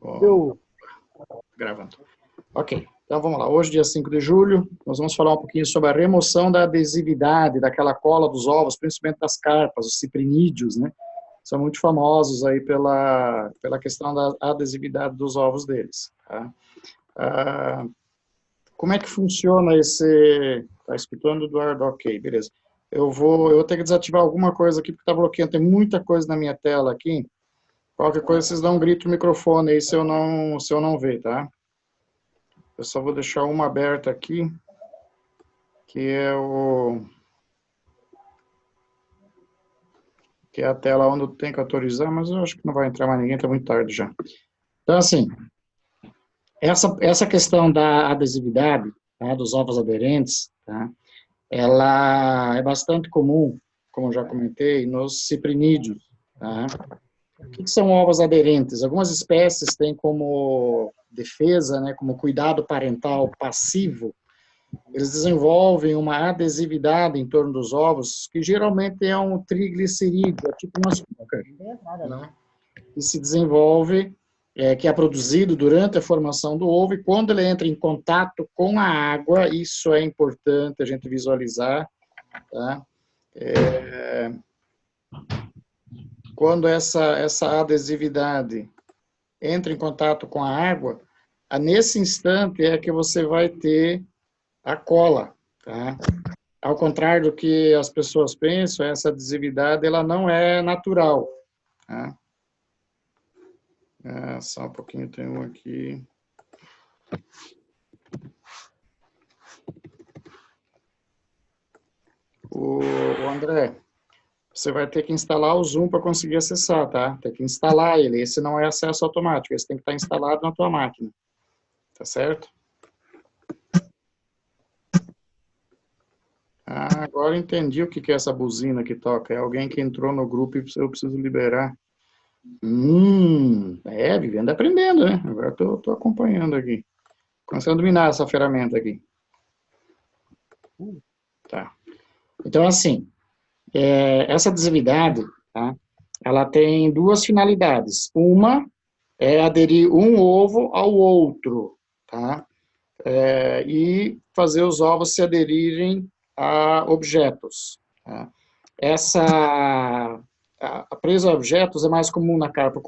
Oh, gravando. Ok, então vamos lá. Hoje, dia 5 de julho, nós vamos falar um pouquinho sobre a remoção da adesividade, daquela cola dos ovos, principalmente das carpas, os ciprinídeos, né? São muito famosos aí pela questão da adesividade dos ovos deles. Tá? Como é que funciona esse... Está escutando, Eduardo? Ok, beleza. Eu vou ter que desativar alguma coisa aqui, porque está bloqueando, tem muita coisa na minha tela aqui. Qualquer coisa, vocês dão um grito no microfone aí se eu não ver, tá? Eu só vou deixar uma aberta aqui, que é a tela onde eu tenho que autorizar, mas eu acho que não vai entrar mais ninguém, está muito tarde já. Então, assim, essa questão da adesividade, tá, dos ovos aderentes, tá, ela é bastante comum, como eu já comentei, nos ciprinídeos, tá? O que são ovos aderentes? Algumas espécies têm como defesa, né, como cuidado parental passivo, eles desenvolvem uma adesividade em torno dos ovos, que geralmente é um triglicerídeo, é tipo um açúcar, né, que se desenvolve, que é produzido durante a formação do ovo, e quando ele entra em contato com a água, isso é importante a gente visualizar, tá? Quando essa adesividade entra em contato com a água, nesse instante é que você vai ter a cola, tá? Ao contrário do que as pessoas pensam, essa adesividade ela não é natural, tá? Só um pouquinho, tem um aqui. O André, você vai ter que instalar o Zoom para conseguir acessar, tá? Tem que instalar ele, esse não é acesso automático, esse tem que estar instalado na tua máquina, tá certo? Agora eu entendi o que é essa buzina que toca, é alguém que entrou no grupo e eu preciso liberar. Vivendo e aprendendo, né? Agora tô acompanhando aqui. Começando a dominar essa ferramenta aqui. Tá. Então, assim, essa adesividade, tá? Ela tem duas finalidades. Uma é aderir um ovo ao outro, tá? E fazer os ovos se aderirem a objetos, tá? A presa a objetos é mais comum, na carpa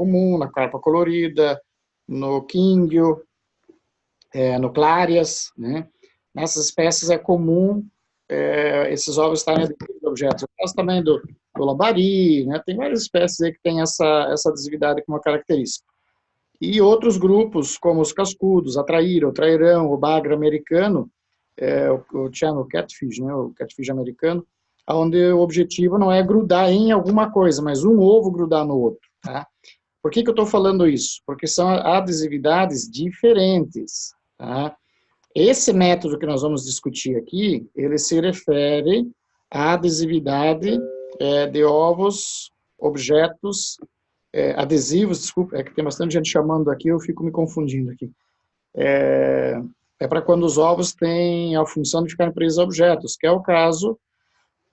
colorida, no quínguio, no clarias, né? Nessas espécies é comum esses ovos estarem aderidos a objetos. No caso também do lambari, né? Tem várias espécies aí que tem essa adesividade como uma característica. E outros grupos, como os cascudos, a traíra, o trairão, o bagre americano, o channel catfish, né? O catfish americano, onde o objetivo não é grudar em alguma coisa, mas um ovo grudar no outro, tá? Por que eu estou falando isso? Porque são adesividades diferentes, tá? Esse método que nós vamos discutir aqui, ele se refere à adesividade de ovos, objetos, adesivos, desculpa, é que tem bastante gente chamando aqui, eu fico me confundindo aqui. É para quando os ovos têm a função de ficarem presos a objetos, que é o caso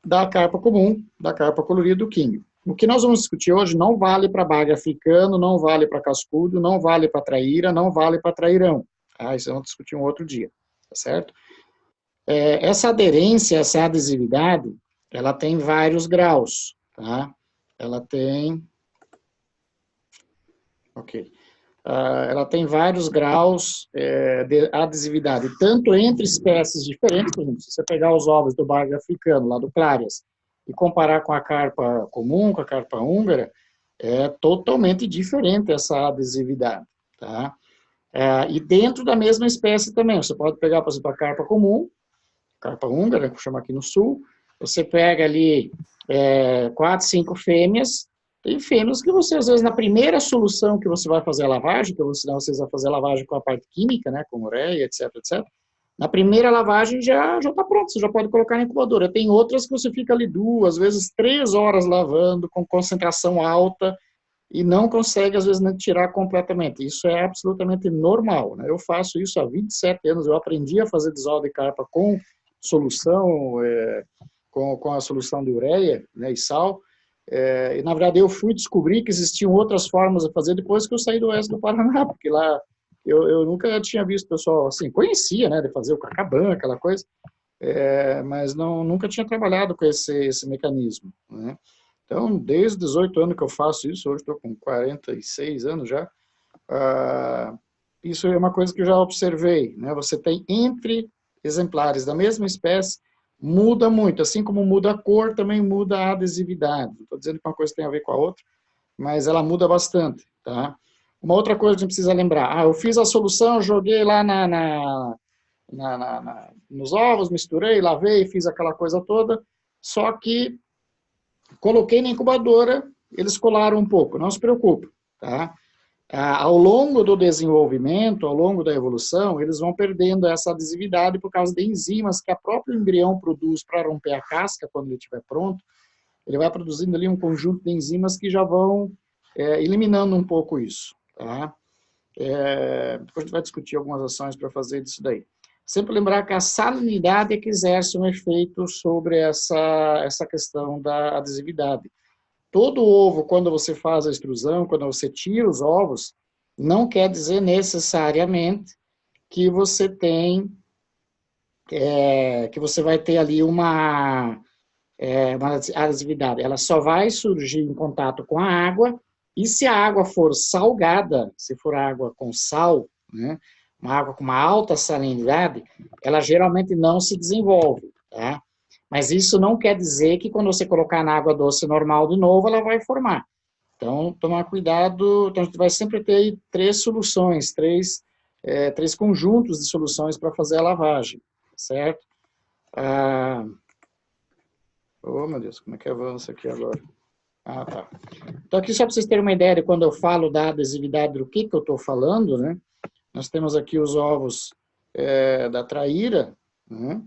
da carpa comum, da carpa colorida do quínguio. O que nós vamos discutir hoje não vale para bagre africano, não vale para cascudo, não vale para traíra, não vale para trairão. Isso vamos discutir um outro dia, tá certo? Essa aderência, essa adesividade, ela tem vários graus, tá? Ela tem... Ok. Ela tem vários graus de adesividade, tanto entre espécies diferentes, por exemplo, se você pegar os ovos do bagre africano, lá do Clarias, e comparar com a carpa comum, com a carpa húngara, é totalmente diferente essa adesividade, tá? E dentro da mesma espécie também, você pode pegar, por exemplo, a carpa comum, carpa húngara, que chama aqui no sul, você pega ali 4, 5 fêmeas, tem fêmeas que você, às vezes, na primeira solução que você vai fazer a lavagem, que eu vou ensinar vocês a fazer a lavagem com a parte química, né, com ureia, etc, etc, na primeira lavagem já está pronto, você já pode colocar na incubadora. Tem outras que você fica ali 2, às vezes 3 horas lavando, com concentração alta, e não consegue, às vezes, tirar completamente. Isso é absolutamente normal, né? Eu faço isso há 27 anos, eu aprendi a fazer desova de carpa com solução, com a solução de ureia, né, e sal, E, na verdade, eu fui descobrir que existiam outras formas de fazer depois que eu saí do oeste do Paraná, porque lá eu nunca tinha visto pessoal, assim, conhecia, né, de fazer o cacabã, aquela coisa, mas nunca tinha trabalhado com esse mecanismo, né? Então, desde 18 anos que eu faço isso, hoje estou com 46 anos já, isso é uma coisa que eu já observei, né? Você tem entre exemplares da mesma espécie, muda muito, assim como muda a cor, também muda a adesividade. Não estou dizendo que uma coisa tem a ver com a outra, mas ela muda bastante, tá? Uma outra coisa que a gente precisa lembrar, eu fiz a solução, joguei lá nos ovos, misturei, lavei, fiz aquela coisa toda, só que coloquei na incubadora, eles colaram um pouco, não se preocupe, tá? Ao longo do desenvolvimento, ao longo da evolução, eles vão perdendo essa adesividade por causa de enzimas que a próprio embrião produz para romper a casca, quando ele estiver pronto. Ele vai produzindo ali um conjunto de enzimas que já vão eliminando um pouco isso, tá? Depois a gente vai discutir algumas ações para fazer disso daí. Sempre lembrar que a salinidade é que exerce um efeito sobre essa questão da adesividade. Todo ovo, quando você faz a extrusão, quando você tira os ovos, não quer dizer necessariamente que você tem, que você vai ter ali uma adesividade. Ela só vai surgir em contato com a água, e se a água for salgada, se for água com sal, né, uma água com uma alta salinidade, ela geralmente não se desenvolve, tá? Mas isso não quer dizer que quando você colocar na água doce normal de novo, ela vai formar. Então, tomar cuidado, então a gente vai sempre ter aí três soluções, três conjuntos de soluções para fazer a lavagem, certo? Oh, meu Deus, como é que avança aqui agora? Tá. Então, aqui só para vocês terem uma ideia de quando eu falo da adesividade, do que eu estou falando, né? Nós temos aqui os ovos da traíra, né?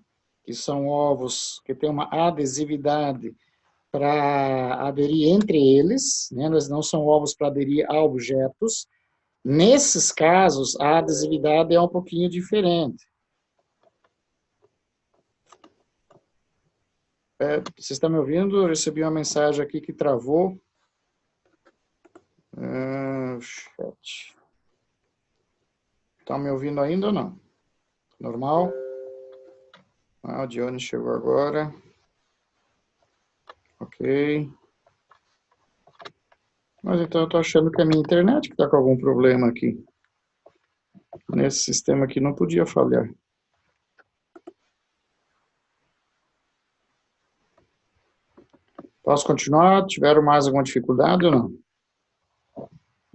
Que são ovos que têm uma adesividade para aderir entre eles, né? Eles não são ovos para aderir a objetos. Nesses casos, a adesividade é um pouquinho diferente. Vocês estão me ouvindo? Eu recebi uma mensagem aqui que travou. Chat. Estão me ouvindo ainda ou não? Normal? O Dione chegou agora. Ok. Mas então eu estou achando que é a minha internet que está com algum problema aqui. Nesse sistema aqui não podia falhar. Posso continuar? Tiveram mais alguma dificuldade ou não?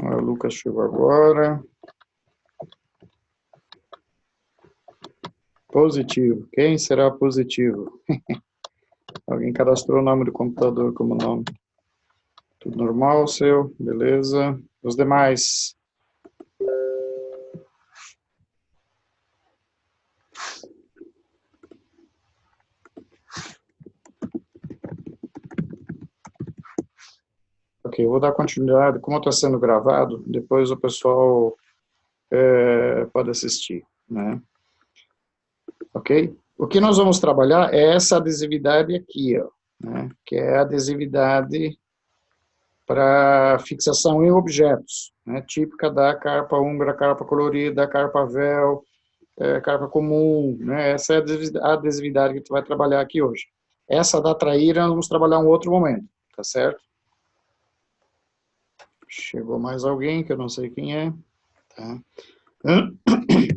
O Lucas chegou agora. Positivo. Quem será positivo? Alguém cadastrou o nome do computador como nome. Tudo normal, seu? Beleza. Os demais? Ok, eu vou dar continuidade. Como está sendo gravado, depois o pessoal pode assistir, né? Ok? O que nós vamos trabalhar é essa adesividade aqui, ó, né? Que é a adesividade para fixação em objetos, né? Típica da carpa húngara, carpa colorida, carpa véu, carpa comum, né? Essa é a adesividade que a gente vai trabalhar aqui hoje. Essa da traíra nós vamos trabalhar em um outro momento, tá certo? Chegou mais alguém que eu não sei quem é, tá?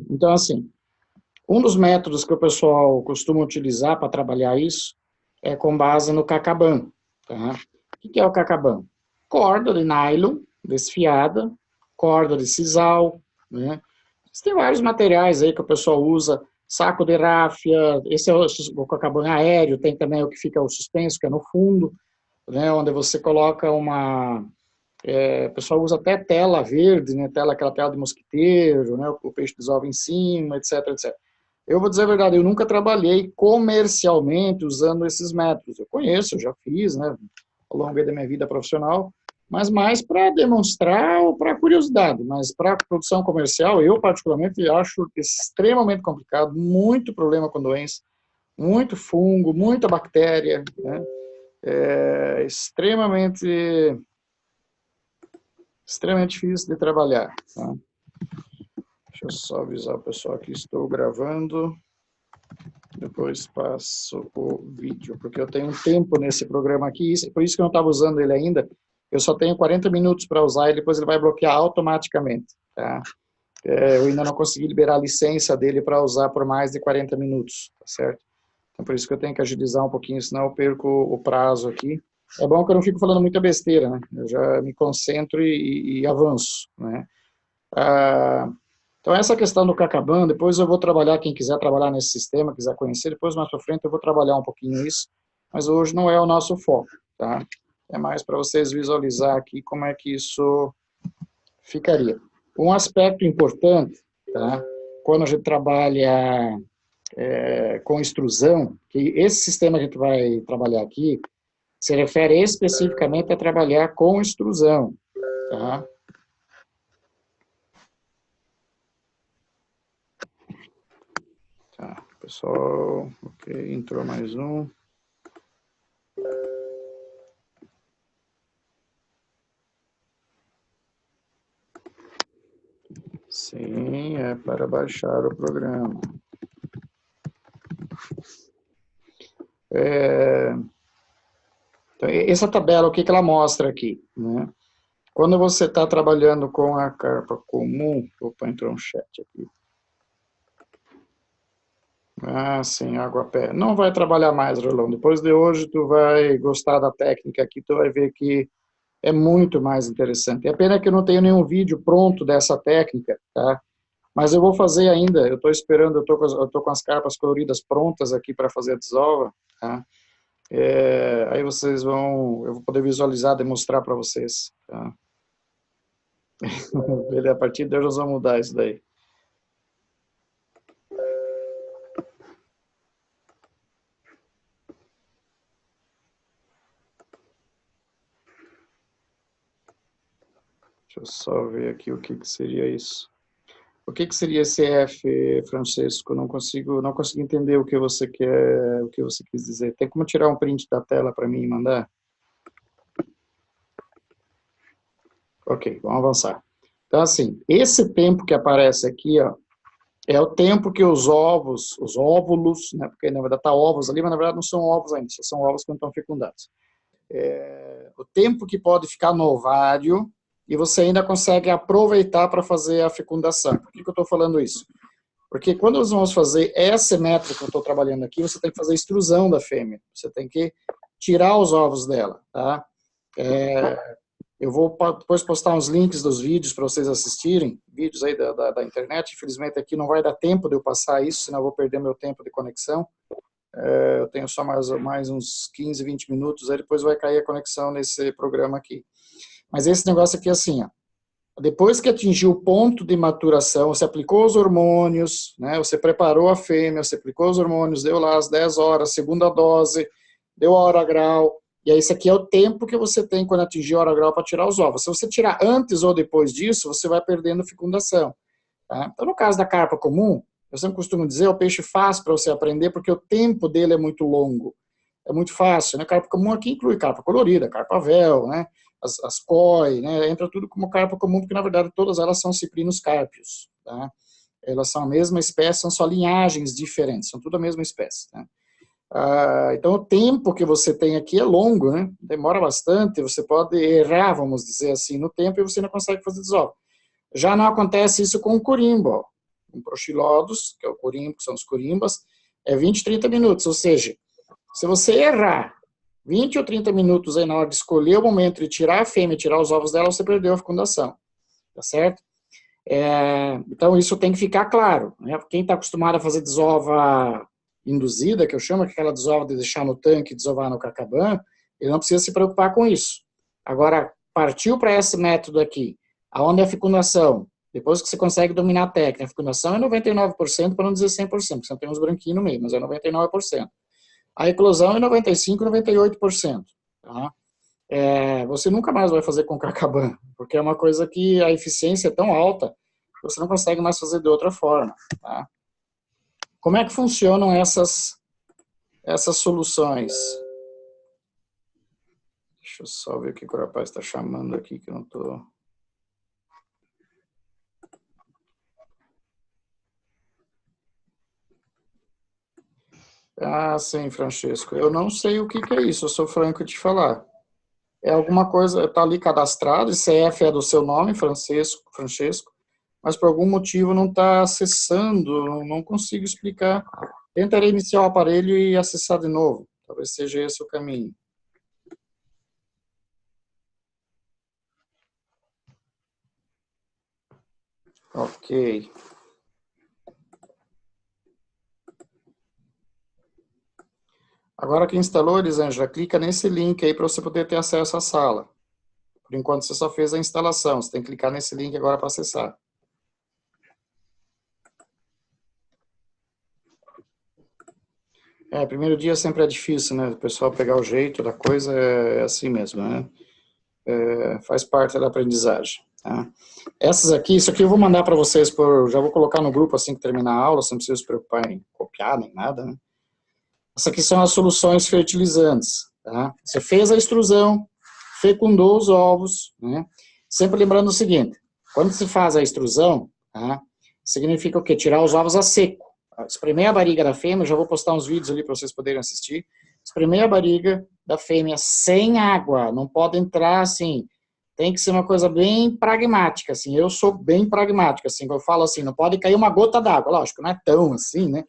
Então, assim, um dos métodos que o pessoal costuma utilizar para trabalhar isso é com base no cacabã, tá? O que é o cacabã? Corda de nylon desfiada, corda de sisal, né? Tem vários materiais aí que o pessoal usa, saco de ráfia, esse é o cacabã aéreo, tem também o que fica o suspenso, que é no fundo, né? Onde você coloca o pessoal usa até tela verde, né? Aquela tela de mosquiteiro, né? O peixe desova em cima, etc, etc. Eu vou dizer a verdade, eu nunca trabalhei comercialmente usando esses métodos. Eu conheço, eu já fiz, né, ao longo da minha vida profissional, mas mais para demonstrar ou para curiosidade. Mas para produção comercial, eu particularmente acho extremamente complicado, muito problema com doença, muito fungo, muita bactéria, né? extremamente difícil de trabalhar. Tá? Deixa eu só avisar o pessoal que estou gravando. Depois passo o vídeo, porque eu tenho um tempo nesse programa aqui, por isso que eu não estava usando ele ainda. Eu só tenho 40 minutos para usar e depois ele vai bloquear automaticamente. Tá? Eu ainda não consegui liberar a licença dele para usar por mais de 40 minutos, tá certo? Então, por isso que eu tenho que agilizar um pouquinho, senão eu perco o prazo aqui. É bom que eu não fico falando muita besteira, né? Eu já me concentro e avanço, né? Então, essa questão do Kanban, depois eu vou trabalhar, quem quiser trabalhar nesse sistema, quiser conhecer, depois mais para frente eu vou trabalhar um pouquinho isso, mas hoje não é o nosso foco, tá? É mais para vocês visualizar aqui como é que isso ficaria. Um aspecto importante, tá? Quando a gente trabalha com extrusão, que esse sistema que a gente vai trabalhar aqui, se refere especificamente a trabalhar com extrusão, tá? Tá, pessoal, ok, entrou mais um. Sim, é para baixar o programa. Então, essa tabela, o que ela mostra aqui, né? Quando você está trabalhando com a carpa comum, opa, entrou um chat aqui. Ah, sim, água a pé. Não vai trabalhar mais, Rolão. Depois de hoje, tu vai gostar da técnica aqui, tu vai ver que é muito mais interessante. É pena que eu não tenho nenhum vídeo pronto dessa técnica, tá? Mas eu vou fazer ainda, eu estou esperando, eu tô com as carpas coloridas prontas aqui para fazer a desova, tá? Aí vocês vão, eu vou poder visualizar, demonstrar para vocês, tá? A partir de hoje nós vamos mudar isso daí. Deixa eu só ver aqui o que seria isso. O que seria esse F, Francesco? Não consigo entender o que você quer, o que você quis dizer. Tem como tirar um print da tela para mim e mandar? Ok, vamos avançar. Então, assim, esse tempo que aparece aqui, ó, é o tempo que os óvulos, né, porque na verdade tá ovos ali, mas na verdade não são ovos ainda, só são ovos quando estão fecundados. O tempo que pode ficar no ovário e você ainda consegue aproveitar para fazer a fecundação. Por que eu estou falando isso? Porque quando nós vamos fazer esse método que eu estou trabalhando aqui, você tem que fazer a extrusão da fêmea, você tem que tirar os ovos dela, tá? Eu vou depois postar uns links dos vídeos para vocês assistirem, vídeos aí da internet. Infelizmente aqui não vai dar tempo de eu passar isso, senão eu vou perder meu tempo de conexão. Eu tenho só mais uns 15, 20 minutos, aí depois vai cair a conexão nesse programa aqui. Mas esse negócio aqui é assim, ó. Depois que atingiu o ponto de maturação, você aplicou os hormônios, né? Você preparou a fêmea, você aplicou os hormônios, deu lá as 10 horas, segunda dose, deu a hora grau, e aí esse aqui é o tempo que você tem quando atingir a hora grau para tirar os ovos. Se você tirar antes ou depois disso, você vai perdendo fecundação. Tá? Então, no caso da carpa comum, eu sempre costumo dizer, é o peixe fácil para você aprender, porque o tempo dele é muito longo. É muito fácil, né? Carpa comum aqui inclui carpa colorida, carpa véu, né? As koi, né? Entra tudo como carpa comum, porque na verdade todas elas são ciprinos cárpios, tá? Elas são a mesma espécie, são só linhagens diferentes, são tudo a mesma espécie, tá? Então o tempo que você tem aqui é longo, né? Demora bastante, você pode errar, vamos dizer assim, no tempo e você não consegue fazer desova. Já não acontece isso com o corimbo, com prochilodos, que é o corimbo, que são os corimbas, é 20, 30 minutos, ou seja, se você errar 20 ou 30 minutos aí na hora de escolher o momento de tirar a fêmea e tirar os ovos dela, você perdeu a fecundação, tá certo? Então isso tem que ficar claro, né? Quem está acostumado a fazer desova induzida, que eu chamo, que é aquela desova de deixar no tanque e desovar no Kanban, ele não precisa se preocupar com isso. Agora, partiu para esse método aqui, aonde a fecundação, depois que você consegue dominar a técnica, a fecundação é 99%, para não dizer 100%, porque você não tem uns branquinhos no meio, mas é 99%. A eclosão é 95%, 98%. Tá? Você nunca mais vai fazer com Kanban, porque é uma coisa que a eficiência é tão alta que você não consegue mais fazer de outra forma. Tá? Como é que funcionam essas soluções? Deixa eu só ver o que o rapaz está chamando aqui, que eu não estou... Ah, sim, Francesco. Eu não sei o que que é isso, eu sou franco de te falar. É alguma coisa, está ali cadastrado, CF é do seu nome, Francesco, mas por algum motivo não está acessando, não consigo explicar. Tenta reiniciar o aparelho e acessar de novo. Talvez seja esse o caminho. Ok. Agora que instalou, Elisângela, clica nesse link aí para você poder ter acesso à sala. Por enquanto você só fez a instalação, você tem que clicar nesse link agora para acessar. Primeiro dia sempre é difícil, né? O pessoal pegar o jeito da coisa é assim mesmo, né? Faz parte da aprendizagem. Tá? Essas aqui, isso aqui eu vou mandar para vocês, já vou colocar no grupo assim que terminar a aula, você não precisa se preocupar em copiar nem nada, né? Essas aqui são as soluções fertilizantes. Tá? Você fez a extrusão, fecundou os ovos, né? Sempre lembrando o seguinte, quando se faz a extrusão, tá? Significa o quê? Tirar os ovos a seco. Espremer a barriga da fêmea, já vou postar uns vídeos ali para vocês poderem assistir. Espremer a barriga da fêmea sem água, não pode entrar assim, tem que ser uma coisa bem pragmática, assim, eu sou bem pragmático, assim, eu falo assim, não pode cair uma gota d'água, lógico, não é tão assim, né?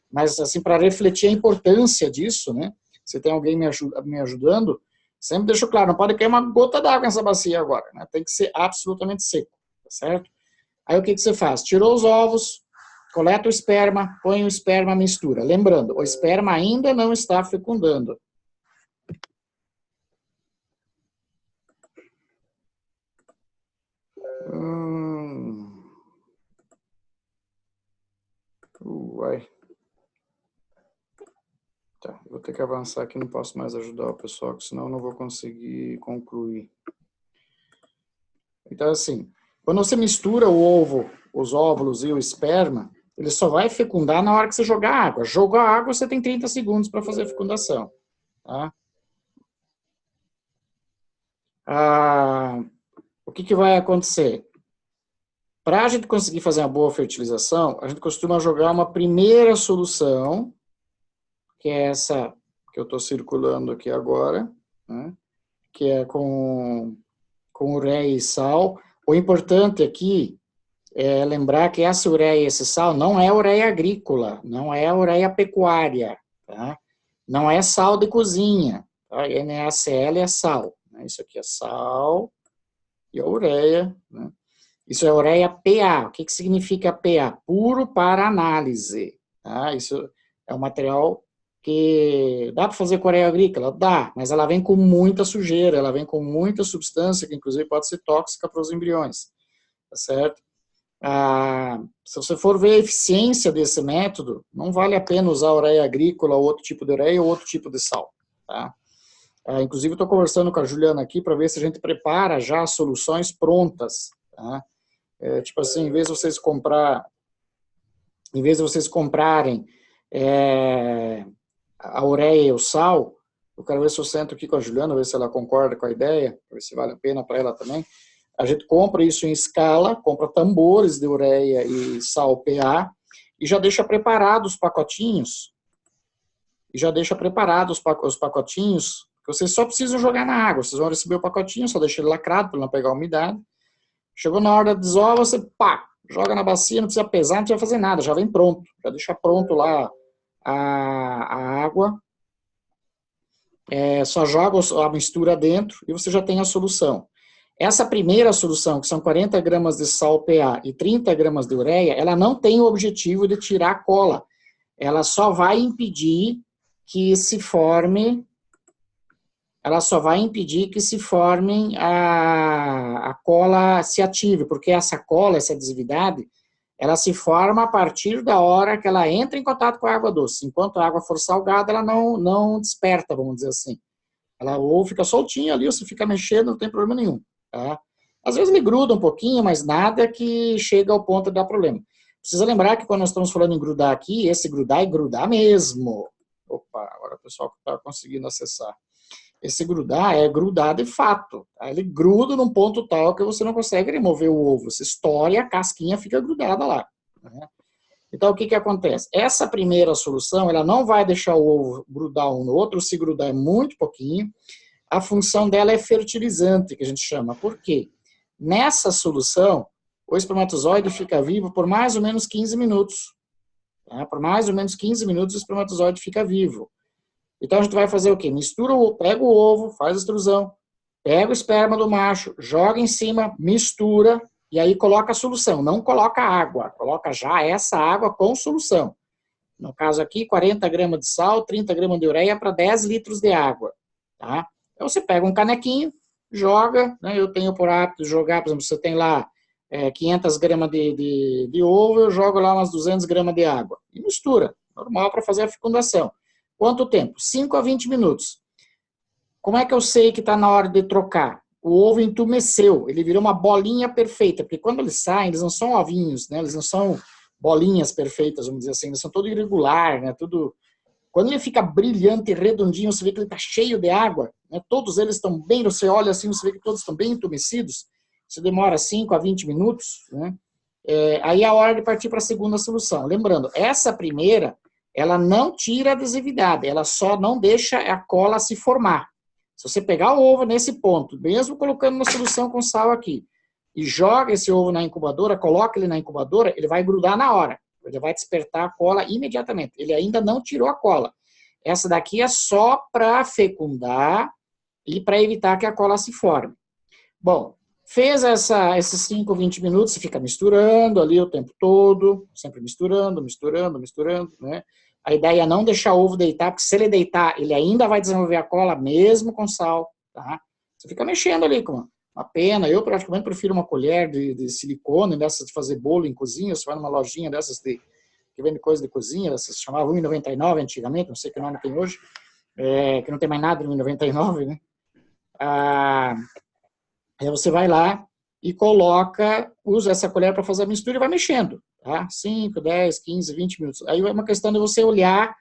Mas, assim, para refletir a importância disso, né? Se tem alguém me ajudando, sempre deixo claro, não pode cair uma gota d'água nessa bacia agora, né? Tem que ser absolutamente seco, tá certo? Aí o que você faz? Tirou os ovos, coleta o esperma, põe o esperma, mistura. Lembrando, o esperma ainda não está fecundando. Uai. Tá, vou ter que avançar aqui, não posso mais ajudar o pessoal, senão eu não vou conseguir concluir. Então, assim, quando você mistura o ovo, os óvulos e o esperma, ele só vai fecundar na hora que você jogar água. Jogar água, você tem 30 segundos para fazer a fecundação. Tá? O que vai acontecer? Para a gente conseguir fazer uma boa fertilização, a gente costuma jogar uma primeira solução, que é essa que eu estou circulando aqui agora, né? Que é com ureia e sal. O importante aqui é lembrar que essa ureia e esse sal não é ureia agrícola, não é ureia pecuária, tá? Não é sal de cozinha, tá? NaCl é sal, né? Isso aqui é sal e a ureia, né? Isso é ureia PA. O que significa PA? Puro para análise, tá? Isso é um material que dá para fazer com ureia agrícola? Dá, mas ela vem com muita sujeira, ela vem com muita substância que inclusive pode ser tóxica para os embriões, tá certo? Se você for ver a eficiência desse método, não vale a pena usar ureia agrícola, ou outro tipo de ureia, ou outro tipo de sal. Tá? Inclusive, estou conversando com a Juliana aqui para ver se a gente prepara já soluções prontas. Tá? Tipo assim, em vez de vocês comprarem a ureia e o sal, eu quero ver se eu sento aqui com a Juliana, ver se ela concorda com a ideia, ver se vale a pena para ela também. A gente compra isso em escala, compra tambores de ureia e sal PA e já deixa preparados os pacotinhos. E já deixa preparados os pacotinhos, que vocês só precisam jogar na água. Vocês vão receber o pacotinho, só deixa ele lacrado para não pegar umidade. Chegou na hora da desova, você pá, joga na bacia, não precisa pesar, não precisa fazer nada, já vem pronto. Já deixa pronto lá a água. Só joga a mistura dentro e você já tem a solução. Essa primeira solução, que são 40 gramas de sal PA e 30 gramas de ureia, ela não tem o objetivo de tirar a cola. Ela só vai impedir que se forme, a cola se ative, porque essa cola, essa adesividade, ela se forma a partir da hora que ela entra em contato com a água doce. Enquanto a água for salgada, ela não desperta, vamos dizer assim. Ela ou fica soltinha ali, ou se fica mexendo, não tem problema nenhum. Tá? Às vezes ele gruda um pouquinho, mas nada que chega ao ponto de dar problema. Precisa lembrar que quando nós estamos falando em grudar aqui, esse grudar é grudar mesmo. Opa, agora o pessoal está conseguindo acessar. esse grudar é grudar de fato. Tá? Ele gruda num ponto tal que você não consegue remover o ovo. Você estoura e a casquinha fica grudada lá. Né? Então, o que acontece? Essa primeira solução, ela não vai deixar o ovo grudar um no outro, se grudar é muito pouquinho. A função dela é fertilizante, que a gente chama. Por quê? Nessa solução, o espermatozoide fica vivo por mais ou menos 15 minutos. Tá? Por mais ou menos 15 minutos o espermatozoide fica vivo. Então a gente vai fazer o quê? Pega o ovo, faz a extrusão, pega o esperma do macho, joga em cima, mistura, e aí coloca a solução. Não coloca água, coloca já essa água com solução. No caso aqui, 40 gramas de sal, 30 gramas de ureia para 10 litros de água. Tá? Então você pega um canequinho, joga, né? Eu tenho por hábito de jogar, por exemplo, você tem lá 500 gramas de ovo, eu jogo lá umas 200 gramas de água. E mistura, normal para fazer a fecundação. Quanto tempo? 5 a 20 minutos. Como é que eu sei que está na hora de trocar? O ovo entumeceu, ele virou uma bolinha perfeita, porque quando eles saem, eles não são ovinhos, né? Eles não são bolinhas perfeitas, vamos dizer assim, eles são todo irregular, né? Tudo... Quando ele fica brilhante e redondinho, você vê que ele está cheio de água, né? Todos eles estão bem, você olha assim, você vê que todos estão bem entumecidos, você demora 5 a 20 minutos, né? Aí é a hora de partir para a segunda solução. Lembrando, essa primeira, ela não tira a adesividade, ela só não deixa a cola se formar. Se você pegar o ovo nesse ponto, mesmo colocando uma solução com sal aqui, e joga esse ovo na incubadora, coloca ele na incubadora, ele vai grudar na hora. Ele vai despertar a cola imediatamente. Ele ainda não tirou a cola. Essa daqui é só para fecundar e para evitar que a cola se forme. Bom, fez esses 5, 20 minutos, você fica misturando ali o tempo todo, sempre misturando, né? A ideia é não deixar o ovo deitar, porque se ele deitar, ele ainda vai desenvolver a cola, mesmo com sal, tá? Você fica mexendo ali com uma pena. Eu praticamente prefiro uma colher de silicone, dessas de fazer bolo em cozinha. Você vai numa lojinha dessas que vende coisa de cozinha, essas se chamavam R$1,99 antigamente, não sei que nome tem hoje, que não tem mais nada de R$1,99, né? Aí você vai lá e usa essa colher para fazer a mistura e vai mexendo, tá? 5, 10, 15, 20 minutos. Aí é uma questão de você olhar,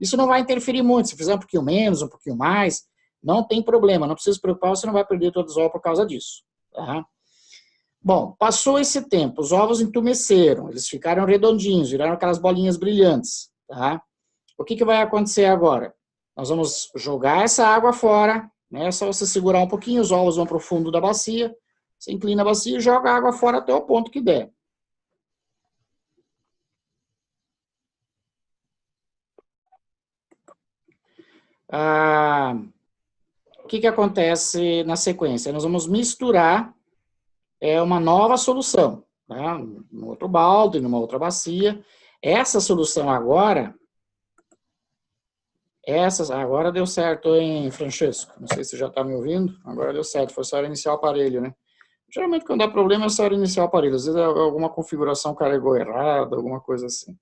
isso não vai interferir muito, se fizer um pouquinho menos, um pouquinho mais, não tem problema, não precisa se preocupar, você não vai perder todos os ovos por causa disso, tá? Bom, passou esse tempo, os ovos entumeceram, eles ficaram redondinhos, viraram aquelas bolinhas brilhantes, tá? O que vai acontecer agora? Nós vamos jogar essa água fora, né? É só você segurar um pouquinho, os ovos vão para o fundo da bacia, você inclina a bacia e joga a água fora até o ponto que der. O que acontece na sequência? Nós vamos misturar uma nova solução, tá? Num outro balde, numa outra bacia. Essa solução agora deu certo, hein, Francesco? Não sei se você já está me ouvindo. Agora deu certo, foi só iniciar o aparelho, né? Geralmente, quando dá problema, é só iniciar o aparelho. Às vezes, alguma configuração carregou errado, alguma coisa assim.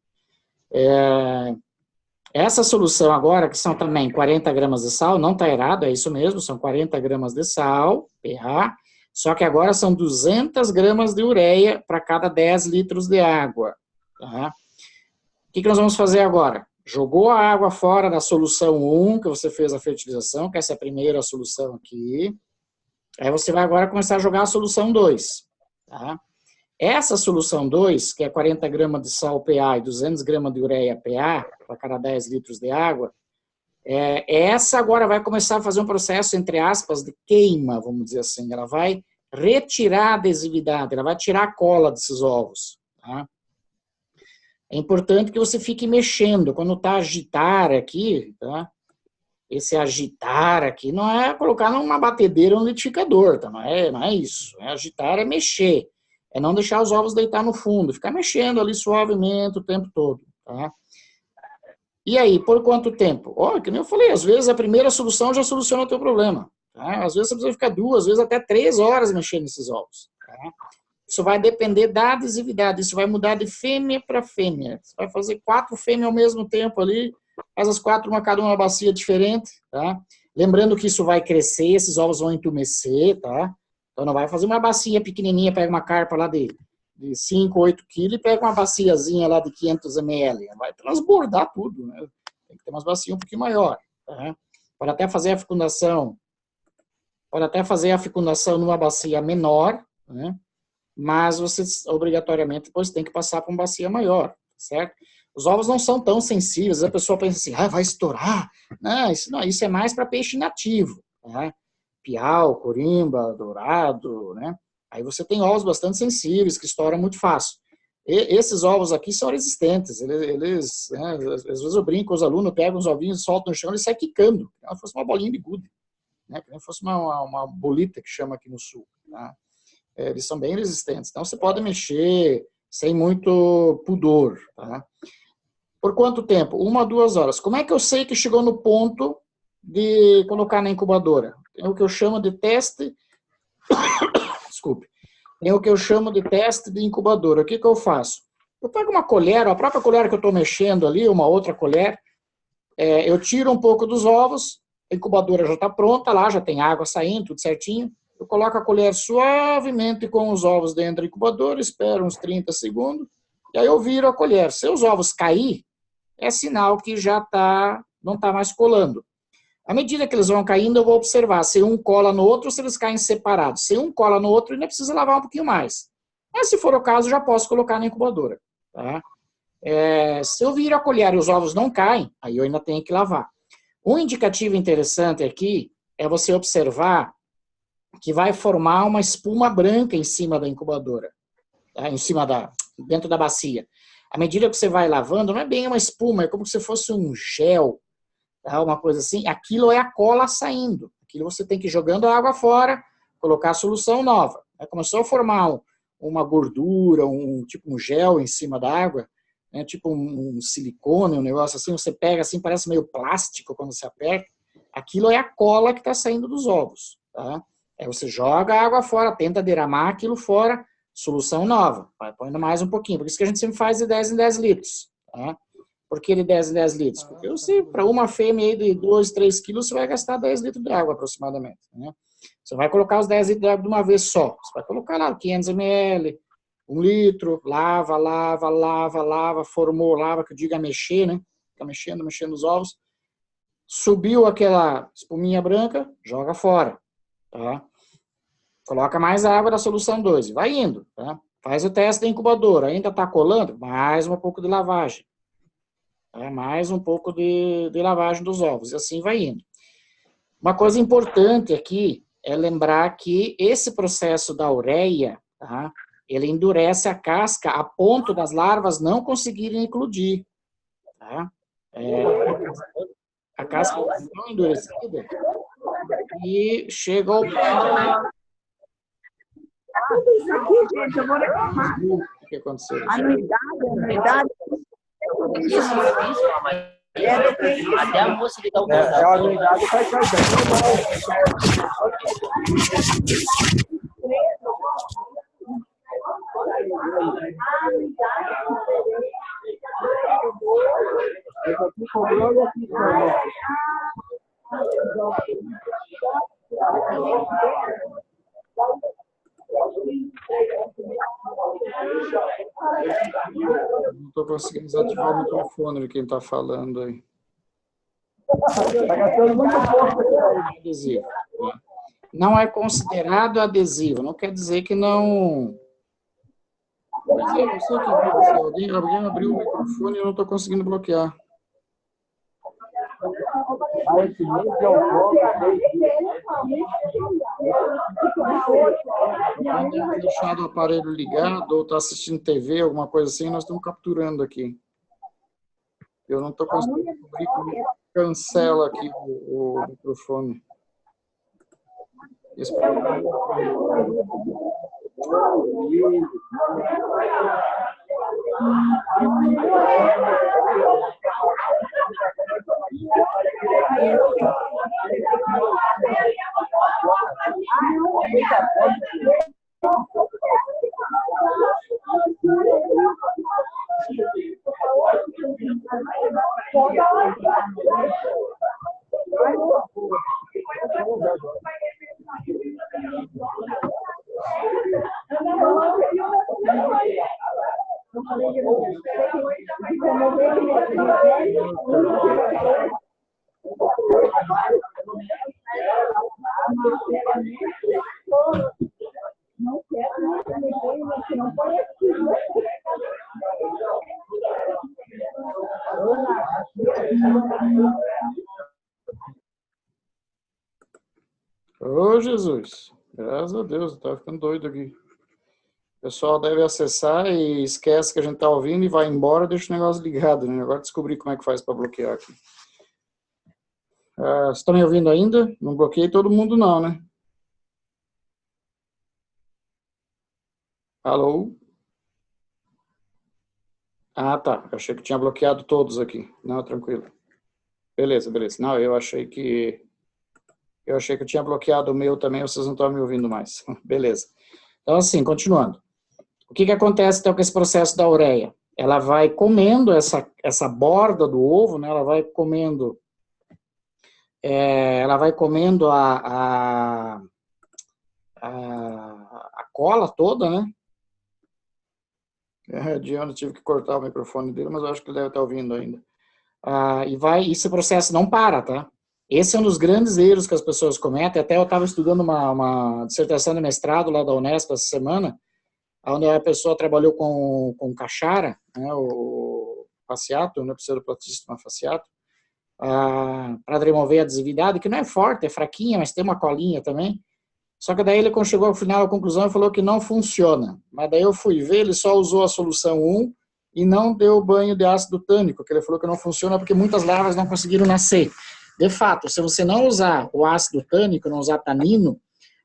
Essa solução agora, que são também 40 gramas de sal, não está errado, é isso mesmo, são 40 gramas de sal, pH, só que agora são 200 gramas de ureia para cada 10 litros de água. Tá? O que nós vamos fazer agora? Jogou a água fora da solução 1, que você fez a fertilização, que essa é a primeira solução aqui. Aí você vai agora começar a jogar a solução 2. Tá? Essa solução 2, que é 40 gramas de sal PA e 200 gramas de ureia PA, para cada 10 litros de água, essa agora vai começar a fazer um processo, entre aspas, de queima, vamos dizer assim. Ela vai retirar a adesividade, ela vai tirar a cola desses ovos. Tá? É importante que você fique mexendo. Quando está agitar aqui, tá? Esse agitar aqui não é colocar numa batedeira no liquidificador, tá? Não é isso. Agitar é mexer. É não deixar os ovos deitar no fundo, ficar mexendo ali suavemente o tempo todo, tá? E aí, por quanto tempo? Que nem eu falei, às vezes a primeira solução já soluciona o teu problema, tá? Às vezes você precisa ficar 2, às vezes até 3 horas mexendo nesses ovos, tá? Isso vai depender da adesividade, isso vai mudar de fêmea para fêmea. Você vai fazer 4 fêmeas ao mesmo tempo ali, faz as 4, cada uma bacia diferente, tá? Lembrando que isso vai crescer, esses ovos vão entumecer, tá? Então não vai fazer uma bacia pequenininha, pega uma carpa lá de 5, 8 quilos e pega uma baciazinha lá de 500 ml. Vai transbordar tudo, né? Tem que ter umas bacias um pouquinho maior, tá? Para até fazer a fecundação pode até fazer a fecundação numa bacia menor, né? Mas você obrigatoriamente depois tem que passar para uma bacia maior, certo? Os ovos não são tão sensíveis, a pessoa pensa assim, vai estourar. Não, isso é mais para peixe nativo, né? Piau, corimba, dourado, né? Aí você tem ovos bastante sensíveis, que estouram muito fácil. Esses ovos aqui são resistentes, eles né, às vezes eu brinco com os alunos, pegam os ovinhos, soltam no chão e sai quicando, como se fosse uma bolinha de gude, né? Como se fosse uma bolita, que chama aqui no sul, tá? Eles são bem resistentes, então você pode mexer sem muito pudor, tá? Por quanto tempo? 1 a 2 horas. Como é que eu sei que chegou no ponto de colocar na incubadora? Tem o que eu chamo de teste, desculpe, tem o que eu chamo de teste de incubadora. O que eu faço? Eu pego uma colher, a própria colher que eu estou mexendo ali, uma outra colher, eu tiro um pouco dos ovos, a incubadora já está pronta lá, já tem água saindo, tudo certinho. Eu coloco a colher suavemente com os ovos dentro da incubadora, espero uns 30 segundos, e aí eu viro a colher. Se os ovos cair, é sinal que já não está mais colando. À medida que eles vão caindo, eu vou observar se um cola no outro ou se eles caem separados. Se um cola no outro, ainda precisa lavar um pouquinho mais. Mas, se for o caso, já posso colocar na incubadora. Tá? Se eu viro a colher e os ovos não caem, aí eu ainda tenho que lavar. Um indicativo interessante aqui é você observar que vai formar uma espuma branca em cima da incubadora, tá? Dentro da bacia. À medida que você vai lavando, não é bem uma espuma, é como se fosse um gel, tá? Uma coisa assim. Aquilo é a cola saindo. Aquilo você tem que ir jogando a água fora, colocar a solução nova. Começou a formar uma gordura, tipo um gel em cima da água, né? Tipo um silicone, um negócio assim, você pega assim, parece meio plástico quando você aperta. Aquilo é a cola que está saindo dos ovos, tá? Aí você joga a água fora, tenta derramar aquilo fora, solução nova, vai pondo mais um pouquinho. Por isso que a gente sempre faz de 10 em 10 litros. Tá? Por que de 10 em 10 litros? Porque para uma fêmea de 2, 3 quilos, você vai gastar 10 litros de água aproximadamente. Né? Você vai colocar os 10 litros de água de uma vez só. Você vai colocar lá 500 ml, 1 litro, lava, formou, lava, que eu diga mexer, né? Fica mexendo os ovos. Subiu aquela espuminha branca, joga fora. Tá? Coloca mais água da solução 2, vai indo, tá? Faz o teste da incubadora, ainda está colando, mais um pouco de lavagem, tá? Mais um pouco de lavagem dos ovos, e assim vai indo. Uma coisa importante aqui é lembrar que esse processo da ureia, tá? Ele endurece a casca a ponto das larvas não conseguirem eclodir, tá? A casca é tão endurecida e chega ao ponto. Tudo isso aqui, gente, eu vou reclamar. O que aconteceu? Anuidade. Até a moça ligar o É a anuidade faz Não estou conseguindo desativar o microfone de quem está falando aí. Está gastando muito pouco. Adesivo. Né? Não é considerado adesivo, não quer dizer que não. Mas eu não sei o que aconteceu. Alguém abriu o microfone e eu não estou conseguindo bloquear. Quando tem deixado o aparelho ligado ou está assistindo TV, alguma coisa assim, nós estamos capturando aqui. Eu não estou conseguindo descobrir como cancela aqui o microfone. Esse Não quero, não põe aqui. Ô, Jesus. Graças a Deus, eu tava ficando doido aqui. O pessoal deve acessar e esquece que a gente tá ouvindo e vai embora, deixa o negócio ligado, né? Agora descobri como é que faz para bloquear aqui. Vocês estão me ouvindo ainda? Não bloqueei todo mundo não, né? Alô? Ah, tá. Eu achei que tinha bloqueado todos aqui. Não, tranquilo. Beleza, beleza. Não, eu achei que eu tinha bloqueado o meu também, vocês não estão me ouvindo mais. Beleza. Então, assim, continuando. O que acontece, então, com esse processo da ureia? Ela vai comendo essa borda do ovo, né? Ela vai comendo a cola toda, né? Diana, tive que cortar o microfone dele, mas eu acho que ele deve estar ouvindo ainda. Esse processo não para, tá? Esse é um dos grandes erros que as pessoas cometem. Até eu estava estudando uma dissertação de mestrado lá da Unesp essa semana, onde a pessoa trabalhou com cachara, né, o fasciato, né, pseudoplatístoma fasciato, para remover a adesividade, que não é forte, é fraquinha, mas tem uma colinha também. Só que daí ele chegou ao final à conclusão e falou que não funciona. Mas daí eu fui ver, ele só usou a solução 1 e não deu banho de ácido tânico, que ele falou que não funciona porque muitas larvas não conseguiram nascer. De fato, se você não usar o ácido tânico, não usar tanino,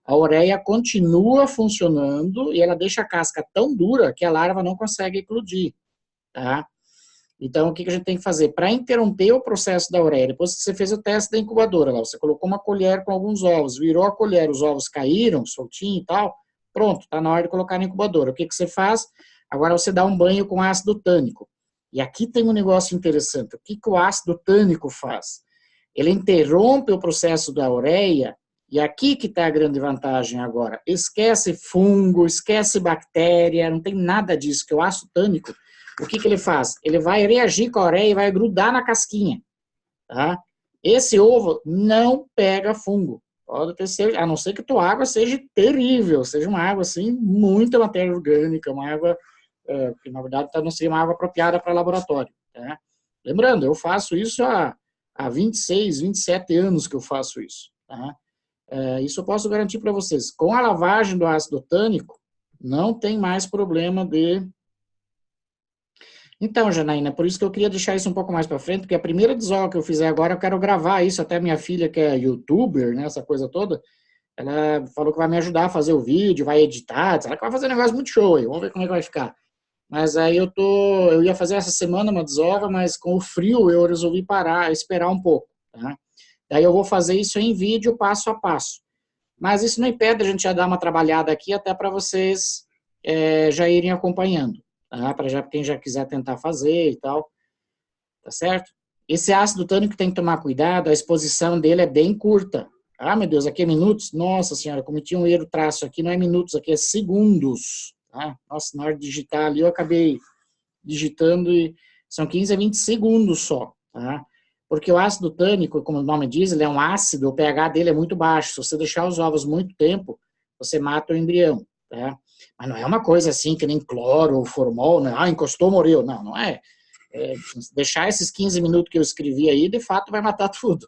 a ureia continua funcionando e ela deixa a casca tão dura que a larva não consegue eclodir, tá? Então, o que a gente tem que fazer? Para interromper o processo da ureia, depois que você fez o teste da incubadora, lá, você colocou uma colher com alguns ovos, virou a colher, os ovos caíram, soltinho e tal, pronto, está na hora de colocar na incubadora. O que você faz? Agora você dá um banho com ácido tânico. E aqui tem um negócio interessante. O que o ácido tânico faz? Ele interrompe o processo da ureia, e aqui que está a grande vantagem agora. Esquece fungo, esquece bactéria, não tem nada disso, que o ácido tânico, o que ele faz? Ele vai reagir com a ureia e vai grudar na casquinha, tá? Esse ovo não pega fungo, pode ter certeza, a não ser que a tua água seja terrível, seja uma água assim, muita matéria orgânica, uma água que na verdade não seria uma água apropriada para laboratório, tá? Lembrando, eu faço isso há 26, 27 anos que eu faço isso, tá? Isso eu posso garantir para vocês. Com a lavagem do ácido tânico, não tem mais problema de... Então, Janaína, por isso que eu queria deixar isso um pouco mais para frente, porque a primeira desova que eu fizer agora, eu quero gravar isso, até minha filha, que é youtuber, né, essa coisa toda, ela falou que vai me ajudar a fazer o vídeo, vai editar, ela vai fazer um negócio muito show aí, vamos ver como é que vai ficar. Mas aí eu ia fazer essa semana uma desova, mas com o frio eu resolvi parar, esperar um pouco, tá? Daí eu vou fazer isso em vídeo, passo a passo. Mas isso não impede a gente já dar uma trabalhada aqui, até para vocês já irem acompanhando. Tá? Para quem já quiser tentar fazer e tal, tá certo? Esse ácido tânico tem que tomar cuidado, a exposição dele é bem curta. Ah, meu Deus, aqui é minutos? Nossa senhora, cometi um erro traço aqui, não é minutos, aqui é segundos. Tá? Nossa, na hora de digitar ali, eu acabei digitando e são 15 a 20 segundos só, tá? Porque o ácido tânico, como o nome diz, ele é um ácido, o pH dele é muito baixo. Se você deixar os ovos muito tempo, você mata o embrião, tá? Mas não é uma coisa assim que nem cloro ou formol, né? Encostou, morreu. Não, não é. Deixar esses 15 minutos que eu escrevi aí, de fato, vai matar tudo.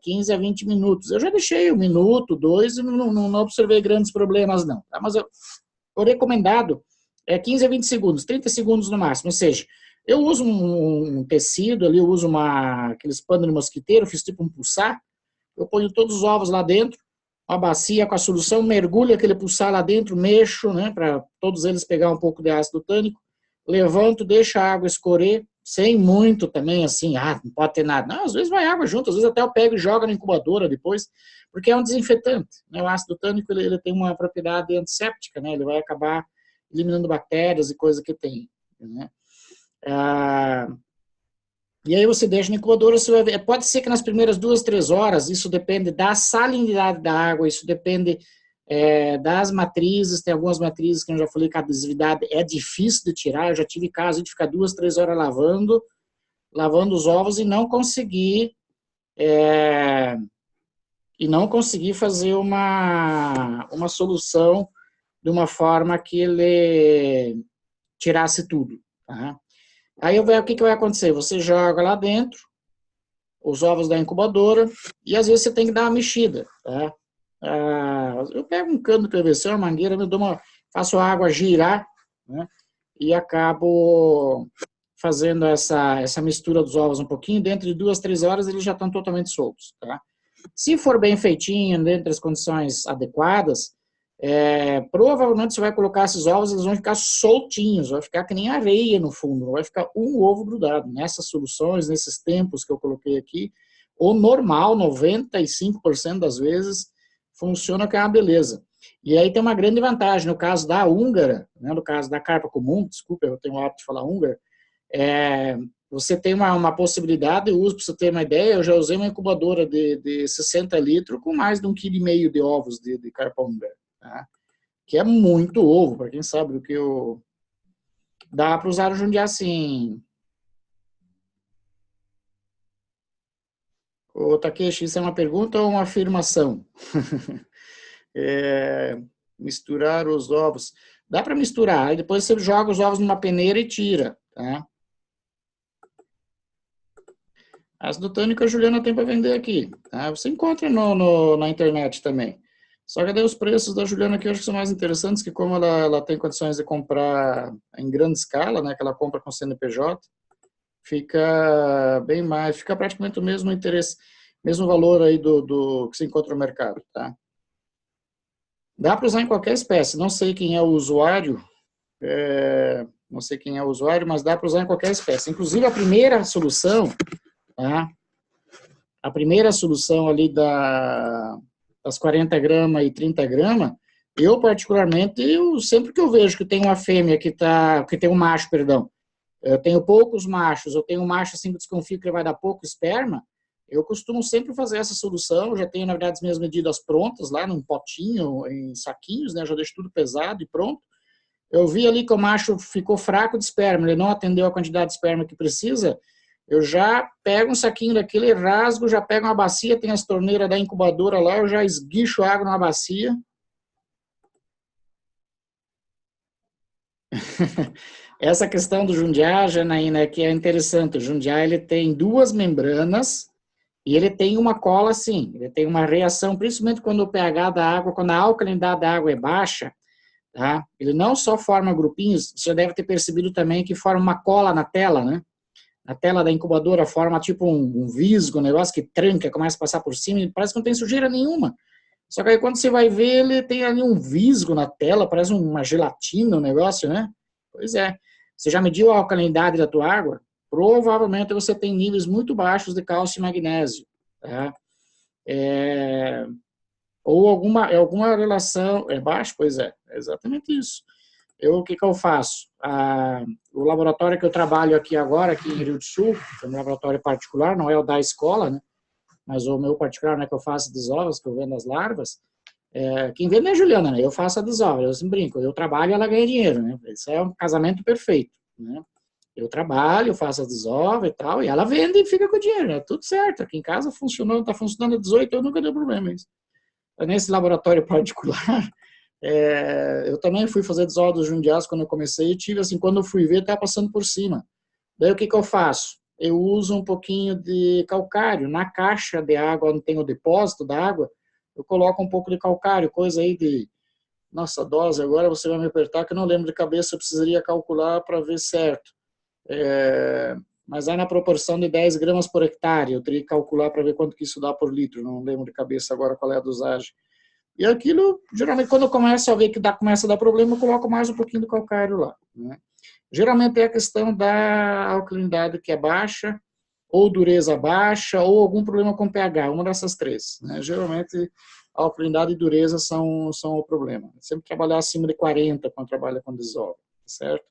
15 a 20 minutos. Eu já deixei 1 minuto, 2, e não observei grandes problemas, não. Tá? Mas o recomendado é 15 a 20 segundos, 30 segundos no máximo. Ou seja, eu uso um tecido ali, eu uso aqueles panos de mosquiteiro, fiz tipo um pulsar, eu ponho todos os ovos lá dentro, uma bacia com a solução, mergulho aquele pulsar lá dentro, mexo, né, para todos eles pegar um pouco de ácido tânico, levanto, deixo a água escorrer, sem muito também, assim, não pode ter nada. Não, às vezes vai água junto, às vezes até eu pego e jogo na incubadora depois, porque é um desinfetante, né? O ácido tânico, ele tem uma propriedade antisséptica, né? Ele vai acabar eliminando bactérias e coisa que tem, né? E aí você deixa na incubadora, você vai ver, pode ser que nas primeiras 2, 3 horas, isso depende da salinidade da água, isso depende das matrizes, tem algumas matrizes que eu já falei que a adesividade é difícil de tirar, eu já tive caso de ficar 2, 3 horas lavando os ovos e não conseguir e não consegui fazer uma solução de uma forma que ele tirasse tudo. Tá? Aí o que vai acontecer? Você joga lá dentro os ovos da incubadora e às vezes você tem que dar uma mexida. Tá? Eu pego um cano de PVC, uma mangueira, faço a água girar, né? E acabo fazendo essa mistura dos ovos um pouquinho. Dentro de 2, 3 horas eles já estão totalmente soltos. Tá? Se for bem feitinho, dentro das condições adequadas, provavelmente você vai colocar esses ovos, eles vão ficar soltinhos, vai ficar que nem areia no fundo, não vai ficar um ovo grudado. Nessas soluções, nesses tempos que eu coloquei aqui, o normal, 95% das vezes, funciona que é uma beleza. E aí tem uma grande vantagem, no caso da húngara, né, no caso da carpa comum, desculpa, eu tenho o hábito de falar húngara, você tem uma possibilidade, eu uso para você ter uma ideia, eu já usei uma incubadora de 60 litros com mais de 1,5 kg de ovos de carpa húngara, tá? Que é muito ovo, para quem sabe do que eu... Dá para usar o Jundiaí sim. Ô, Takeshi, isso é uma pergunta ou uma afirmação? Misturar os ovos. Dá para misturar, aí depois você joga os ovos numa peneira e tira, tá? Ácido tânico a Juliana tem para vender aqui, tá? Você encontra na internet também. Só que daí os preços da Juliana aqui eu acho que são mais interessantes, que como ela tem condições de comprar em grande escala, né, que ela compra com CNPJ, fica bem mais, fica praticamente o mesmo interesse, mesmo valor aí do que se encontra no mercado, tá? Dá para usar em qualquer espécie, não sei quem é o usuário, mas dá para usar em qualquer espécie. Inclusive a primeira solução, tá? A primeira solução ali das 40 gramas e 30 gramas, eu particularmente, sempre que eu vejo que tem uma fêmea que tem um macho, perdão, eu tenho poucos machos, eu tenho um macho assim que desconfio que ele vai dar pouco esperma, eu costumo sempre fazer essa solução, eu já tenho, na verdade, as minhas medidas prontas lá num potinho, em saquinhos, né, já deixo tudo pesado e pronto. Eu vi ali que o macho ficou fraco de esperma, ele não atendeu a quantidade de esperma que precisa, eu já pego um saquinho daquilo e rasgo, já pego uma bacia, tem as torneiras da incubadora lá, eu já esguicho a água na bacia. Essa questão do Jundiaí, Janaína, que é interessante, o Jundiaí ele tem 2 membranas e ele tem uma cola assim, ele tem uma reação, principalmente quando o pH da água, quando a alcalinidade da água é baixa, tá? Ele não só forma grupinhos, você já deve ter percebido também que forma uma cola na tela, né? A tela da incubadora forma tipo um visgo, um negócio que tranca, começa a passar por cima e parece que não tem sujeira nenhuma. Só que aí quando você vai ver, ele tem ali um visgo na tela, parece uma gelatina o negócio, né? Pois é. Você já mediu a alcalinidade da tua água? Provavelmente você tem níveis muito baixos de cálcio e magnésio, tá? Ou alguma relação... É baixo? Pois é exatamente isso. O que eu faço? O laboratório que eu trabalho aqui agora, aqui em Rio do Sul, é um laboratório particular, não é o da escola, né? Mas o meu particular, né, que eu faço desovas, que eu vendo as larvas, quem vende é a Juliana, né? Eu faço a desova, eu sempre brinco, eu trabalho e ela ganha dinheiro, né? Isso é um casamento perfeito, né? Eu trabalho, faço a desova e tal, e ela vende e fica com o dinheiro, é tudo certo. Aqui em casa funcionou, está funcionando há 18 anos, nunca deu problema isso. Nesse laboratório particular, eu também fui fazer desova dos Jundiás quando eu comecei e tive, assim, quando eu fui ver, estava passando por cima. Daí o que eu faço? Eu uso um pouquinho de calcário. Na caixa de água, onde tem o depósito da água, eu coloco um pouco de calcário, coisa aí de... Nossa, dose, agora você vai me apertar, que eu não lembro de cabeça, eu precisaria calcular para ver certo. Mas é na proporção de 10 gramas por hectare, eu teria que calcular para ver quanto que isso dá por litro, não lembro de cabeça agora qual é a dosagem. E aquilo, geralmente, quando eu começo a ver que começa a dar problema, eu coloco mais um pouquinho do calcário lá, né? Geralmente é a questão da alcalinidade que é baixa, ou dureza baixa, ou algum problema com pH, uma dessas 3, né? Geralmente, a alcalinidade e dureza são o problema. Sempre trabalhar acima de 40 quando trabalha com desova, certo?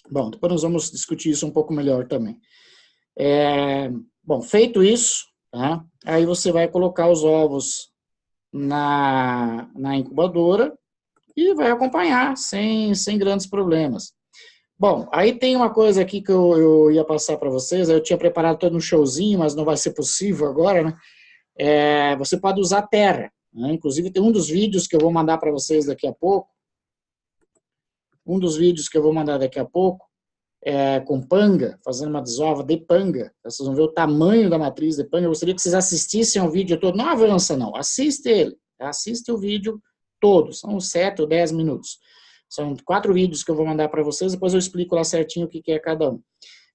Bom, depois nós vamos discutir isso um pouco melhor também. Bom, feito isso, tá? Aí você vai colocar os ovos na incubadora e vai acompanhar sem grandes problemas. Bom, aí tem uma coisa aqui que eu ia passar para vocês, eu tinha preparado todo um showzinho, mas não vai ser possível agora, né? você pode usar terra, né? Inclusive, tem um dos vídeos que eu vou mandar para vocês daqui a pouco, com panga, fazendo uma desova de panga. Vocês vão ver o tamanho da matriz de panga. Eu gostaria que vocês assistissem ao vídeo todo. Não avança, não. Assiste ele. Assiste o vídeo todo. São 7 ou 10 minutos. São 4 vídeos que eu vou mandar para vocês. Depois eu explico lá certinho o que é cada um.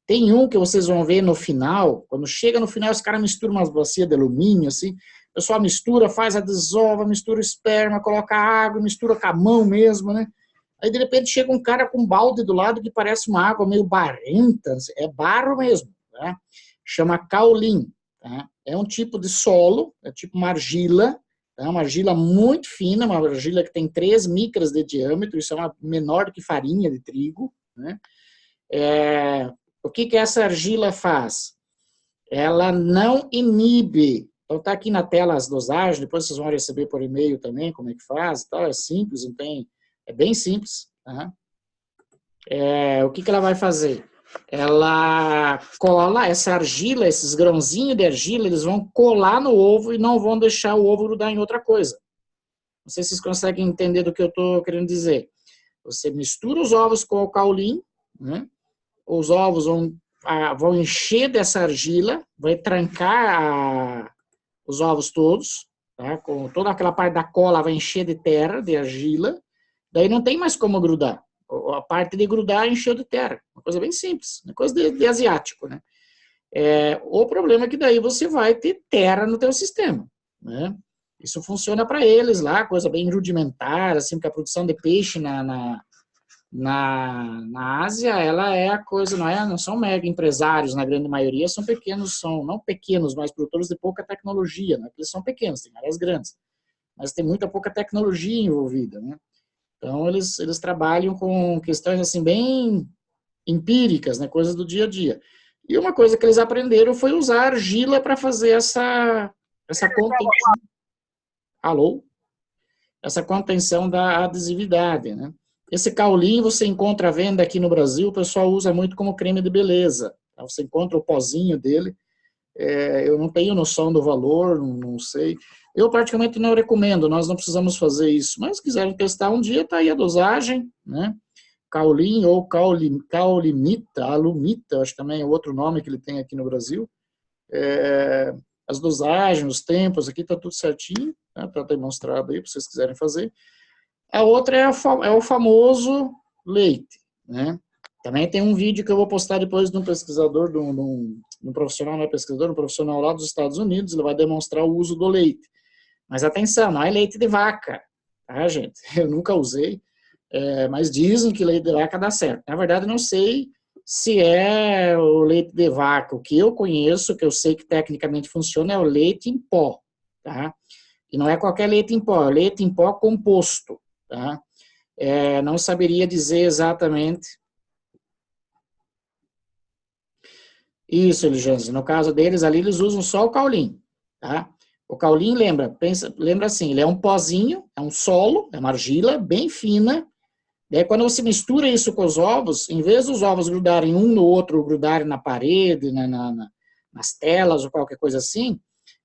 Tem um que vocês vão ver no final. Quando chega no final, os caras misturam umas bacias de alumínio, assim. O pessoal mistura, faz a desova, mistura esperma, coloca água, mistura com a mão mesmo, né? Aí, de repente, chega um cara com um balde do lado que parece uma água meio barrenta, é barro mesmo, tá? Chama caulim, tá? É um tipo de solo, é tipo uma argila, tá? Uma argila muito fina, uma argila que tem 3 micras de diâmetro, isso é menor do que farinha de trigo, né? O que essa argila faz? Ela não inibe. Então, tá aqui na tela as dosagens, depois vocês vão receber por e-mail também como é que faz e tal, é simples, não tem... É bem simples. Tá? O que ela vai fazer? Ela cola essa argila, esses grãozinhos de argila, eles vão colar no ovo e não vão deixar o ovo grudar em outra coisa. Não sei se vocês conseguem entender do que eu estou querendo dizer. Você mistura os ovos com o caulim, né? Os ovos vão encher dessa argila, vai trancar os ovos todos, tá? Com toda aquela parte da cola vai encher de terra, de argila. Daí não tem mais como grudar. A parte de grudar encheu de terra. Uma coisa bem simples, uma coisa de asiático, né? O problema é que daí você vai ter terra no teu sistema, né? Isso funciona para eles lá, coisa bem rudimentar, assim, porque a produção de peixe na Ásia, ela é a coisa, não são mega empresários, na grande maioria, são pequenos, não pequenos, mas produtores de pouca tecnologia, né? Eles são pequenos, tem áreas grandes, mas tem muita pouca tecnologia envolvida, né? Então, eles trabalham com questões assim bem empíricas, né, coisas do dia a dia. E uma coisa que eles aprenderam foi usar argila para fazer essa contenção. Alô? Essa contenção da adesividade, né? Esse caulim você encontra à venda aqui no Brasil, o pessoal usa muito como creme de beleza. Você encontra o pozinho dele. Eu não tenho noção do valor, não sei. Eu praticamente não recomendo, nós não precisamos fazer isso. Mas se quiserem testar um dia, está aí a dosagem, né? Caulim ou caulimita, alumita, acho que também é outro nome que ele tem aqui no Brasil. As dosagens, os tempos, aqui está tudo certinho, né? Está demonstrado aí, para vocês quiserem fazer. A outra é o famoso leite, né? Também tem um vídeo que eu vou postar depois de um pesquisador, de um profissional, não é pesquisador, um profissional lá dos Estados Unidos, ele vai demonstrar o uso do leite. Mas atenção, não é leite de vaca, tá, gente? Eu nunca usei, mas dizem que leite de vaca dá certo. Na verdade, eu não sei se é o leite de vaca. O que eu conheço, que eu sei que tecnicamente funciona, é o leite em pó, tá? E não é qualquer leite em pó, é o leite em pó composto, tá? Não saberia dizer exatamente. Isso, Elijanze. No caso deles ali, eles usam só o caulim, tá? O caulim, lembra assim, ele é um pozinho, é um solo, é uma argila bem fina. Daí, quando você mistura isso com os ovos, em vez dos ovos grudarem um no outro, grudarem na parede, nas telas ou qualquer coisa assim,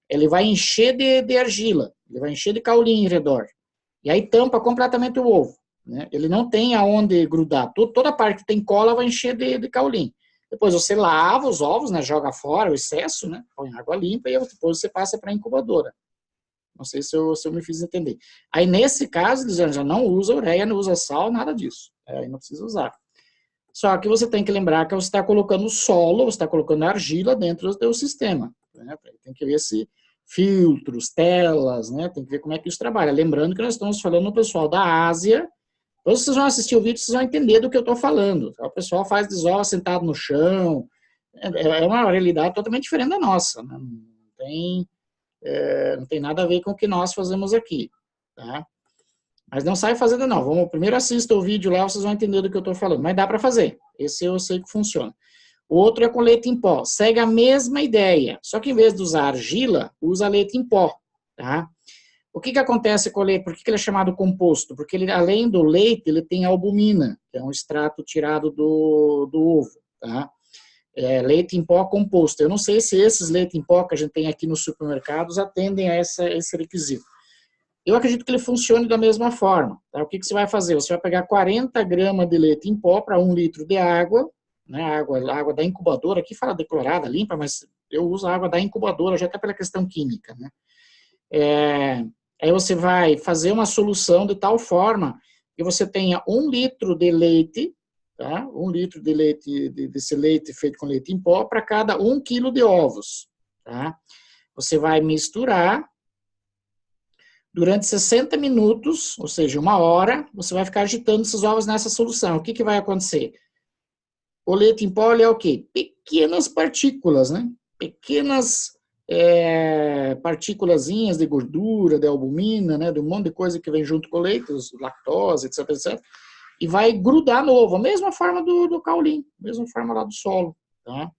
ele vai encher de argila, ele vai encher de caulim em redor. E aí tampa completamente o ovo, né? Ele não tem aonde grudar. Toda a parte que tem cola vai encher de caulim. Depois você lava os ovos, né, joga fora o excesso, né, põe água limpa e depois você passa para a incubadora. Não sei se eu me fiz entender. Aí, nesse caso, eles já não usa ureia, não usa sal, nada disso. Aí não precisa usar. Só que você tem que lembrar que você está colocando solo, você está colocando argila dentro do seu sistema. Né? Tem que ver se filtros, telas, né, tem que ver como é que isso trabalha. Lembrando que nós estamos falando do pessoal da Ásia. Então, se vocês vão assistir o vídeo, vocês vão entender do que eu estou falando. O pessoal faz desova sentado no chão. É uma realidade totalmente diferente da nossa. Né? Não tem nada a ver com o que nós fazemos aqui. Tá? Mas não sai fazendo, não. Primeiro assista o vídeo lá, vocês vão entender do que eu estou falando. Mas dá para fazer. Esse eu sei que funciona. O outro é com leite em pó. Segue a mesma ideia. Só que em vez de usar argila, usa leite em pó. Tá? O que acontece com o leite? Por que ele é chamado composto? Porque ele, além do leite, ele tem albumina, que é um extrato tirado do ovo. Tá? leite em pó composto. Eu não sei se esses leite em pó que a gente tem aqui nos supermercados atendem a esse requisito. Eu acredito que ele funcione da mesma forma. Tá? O que você vai fazer? Você vai pegar 40 gramas de leite em pó para 1 litro de água, né? Água da incubadora, aqui fala declorada, limpa, mas eu uso a água da incubadora, já até pela questão química. Né? Aí você vai fazer uma solução de tal forma que você tenha 1 litro de leite, tá? 1 litro de leite, desse leite feito com leite em pó, para cada 1 quilo de ovos. Tá? Você vai misturar. Durante 60 minutos, ou seja, 1 hora, você vai ficar agitando esses ovos nessa solução. O que vai acontecer? O leite em pó é o quê? Pequenas partículas, né? Pequenas partículazinhas de gordura, de albumina, né? De um monte de coisa que vem junto com o leite, lactose, etc, etc. E vai grudar no ovo, a mesma forma do caulim, a mesma forma lá do solo, tá?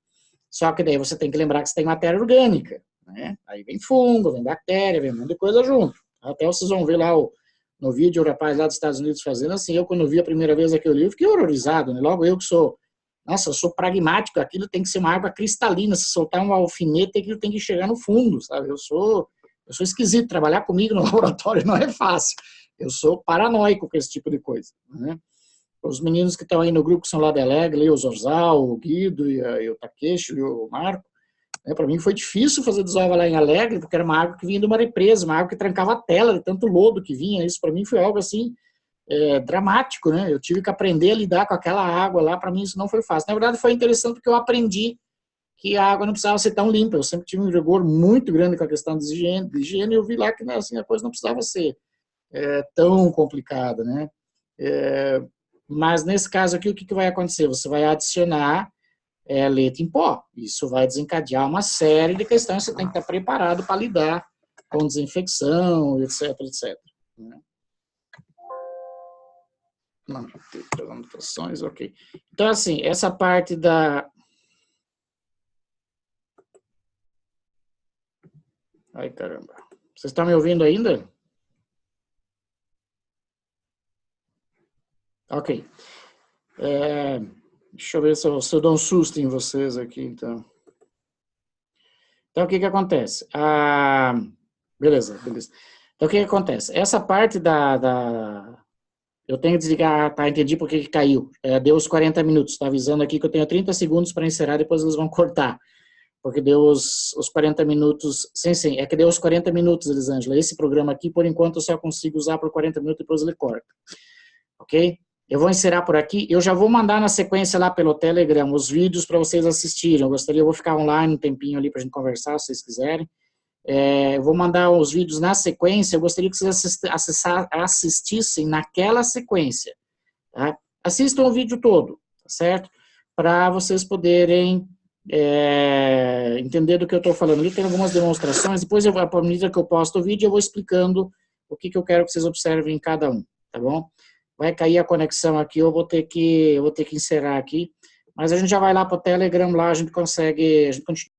Só que daí você tem que lembrar que você tem matéria orgânica, né? Aí vem fungo, vem bactéria, vem um monte de coisa junto. Até vocês vão ver lá no vídeo o rapaz lá dos Estados Unidos fazendo assim. Eu, quando vi a primeira vez aquele livro, fiquei horrorizado, né? Logo eu que sou, nossa, eu sou pragmático, aquilo tem que ser uma água cristalina, se soltar um alfinete, aquilo tem que chegar no fundo, sabe? Eu sou esquisito, trabalhar comigo no laboratório não é fácil. Eu sou paranoico com esse tipo de coisa, né? Os meninos que estão aí no grupo, que são lá da Alegre, o Zorzal, o Guido, e o Takeshi, e o Marco, para mim foi difícil fazer desova lá em Alegre, porque era uma água que vinha de uma represa, uma água que trancava a tela de tanto lodo que vinha. Isso para mim foi algo assim, dramático, né? Eu tive que aprender a lidar com aquela água lá, para mim isso não foi fácil. Na verdade foi interessante porque eu aprendi que a água não precisava ser tão limpa. Eu sempre tive um rigor muito grande com a questão de higiene, e eu vi lá que assim, a coisa não precisava ser tão complicada, né? Mas nesse caso aqui, o que vai acontecer? Você vai adicionar leite em pó. Isso vai desencadear uma série de questões, você tem que estar preparado para lidar com desinfecção, etc, etc. Manter anotações, ok. Então, assim, essa parte da... Ai, caramba. Vocês estão me ouvindo ainda? Ok. Deixa eu ver se eu dou um susto em vocês aqui, então. Então, o que acontece? Beleza. Então, o que acontece? Essa parte eu tenho que desligar, tá? Entendi por que caiu. Deu os 40 minutos, tá avisando aqui que eu tenho 30 segundos para encerrar, depois eles vão cortar. Porque deu os 40 minutos... Sim, é que deu os 40 minutos, Elisângela. Esse programa aqui, por enquanto, eu só consigo usar por 40 minutos, depois ele corta. Ok? Eu vou encerrar por aqui. Eu já vou mandar na sequência lá pelo Telegram os vídeos para vocês assistirem. Eu vou ficar online um tempinho ali para a gente conversar, se vocês quiserem. Eu vou mandar os vídeos na sequência. Eu gostaria que vocês assistissem naquela sequência. Tá? Assistam o vídeo todo, tá certo? Para vocês poderem entender do que eu estou falando. Ali tem algumas demonstrações. Depois, à medida que eu posto o vídeo, eu vou explicando o que eu quero que vocês observem em cada um. Tá bom? Vai cair a conexão aqui, eu vou ter que encerrar aqui, mas a gente já vai lá para o Telegram, lá a gente continua.